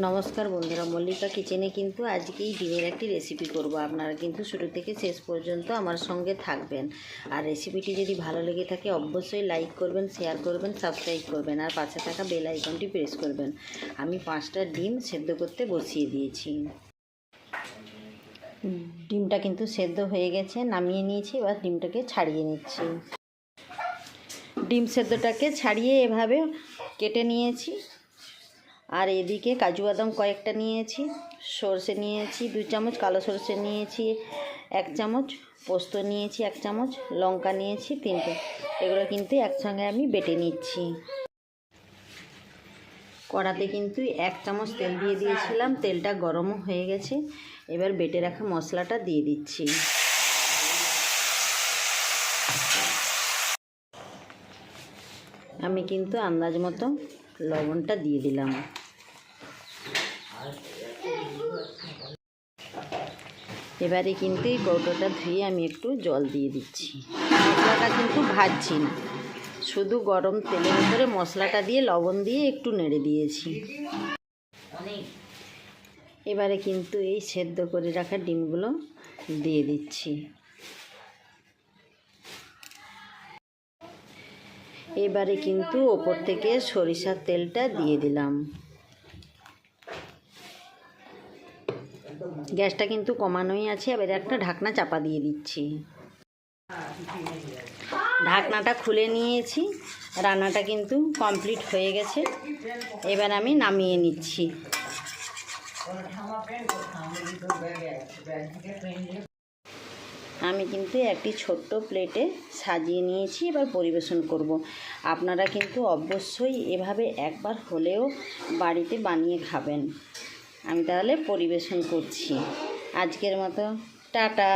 নমস্কার বন্ধুরা, মল্লিকা কিচেনে কিন্তু আজকেই ডিমের একটি রেসিপি করব। আপনারা কিন্তু শুরু থেকে শেষ পর্যন্ত আমার সঙ্গে থাকবেন। আর রেসিপিটি যদি ভালো লেগে থাকে অবশ্যই লাইক করবেন, শেয়ার করবেন, সাবস্ক্রাইব করবেন আর পাশে থাকা বেল আইকনটি প্রেস করবেন। আমি 5টা ডিম সেদ্ধ করতে বসিয়ে দিয়েছি। ডিমটা কিন্তু সেদ্ধ হয়ে গেছে, নামিয়ে নিয়েছি। এবার ডিমটাকে ছাড়িয়ে নিচ্ছি। ডিম সেদ্ধটাকে ছাড়িয়ে এভাবে কেটে নিয়েছি। আর এদিকে কাজু বাদাম কয়েকটা নিয়েছি, সরষে নিয়েছি 2 চামচ, কালো সরষে নিয়েছি 1 চামচ, পোস্ত নিয়েছি 1 চামচ, লঙ্কা নিয়েছি 3টে। এগুলো কিন্তু একসঙ্গে আমি বেটে নিচ্ছি। কড়াতে কিন্তু 1 চামচ তেল দিয়ে দিয়েছিলাম, তেলটা গরমও হয়ে গেছে। এবার বেটে রাখা মশলাটা দিয়ে দিচ্ছি। আমি কিন্তু আন্দাজ মতো লবণটা দিয়ে দিলাম। এবারে কিন্তু এই কৌটোটা ধুয়ে আমি একটু জল দিয়ে দিচ্ছি। মশলাটা কিন্তু ভাজছি না, শুধু গরম তেলের উপরে মশলাটা দিয়ে লবণ দিয়ে একটু নেড়ে দিয়েছি। এবারে কিন্তু এই সেদ্ধ করে রাখা ডিমগুলো দিয়ে দিচ্ছি। এবারে কিন্তু ওপর থেকে সরিষার তেলটা দিয়ে দিলাম। গ্যাসটা কিন্তু কমানোই আছে। এবারে একটা ঢাকনা চাপা দিয়ে দিচ্ছি। ঢাকনাটা খুলে নিয়েছি। রান্নাটা কিন্তু কমপ্লিট হয়ে গেছে। এবার আমি নামিয়ে নিচ্ছি। আমি কিন্তু একটি ছোট্ট প্লেটে সাজিয়ে নিয়েছি। এবার পরিবেশন করব। আপনারা কিন্তু অবশ্যই এভাবে একবার হলেও বাড়িতে বানিয়ে খাবেন। আমি তাহলে পরিবেশন করছি। আজকের মতো টাটা।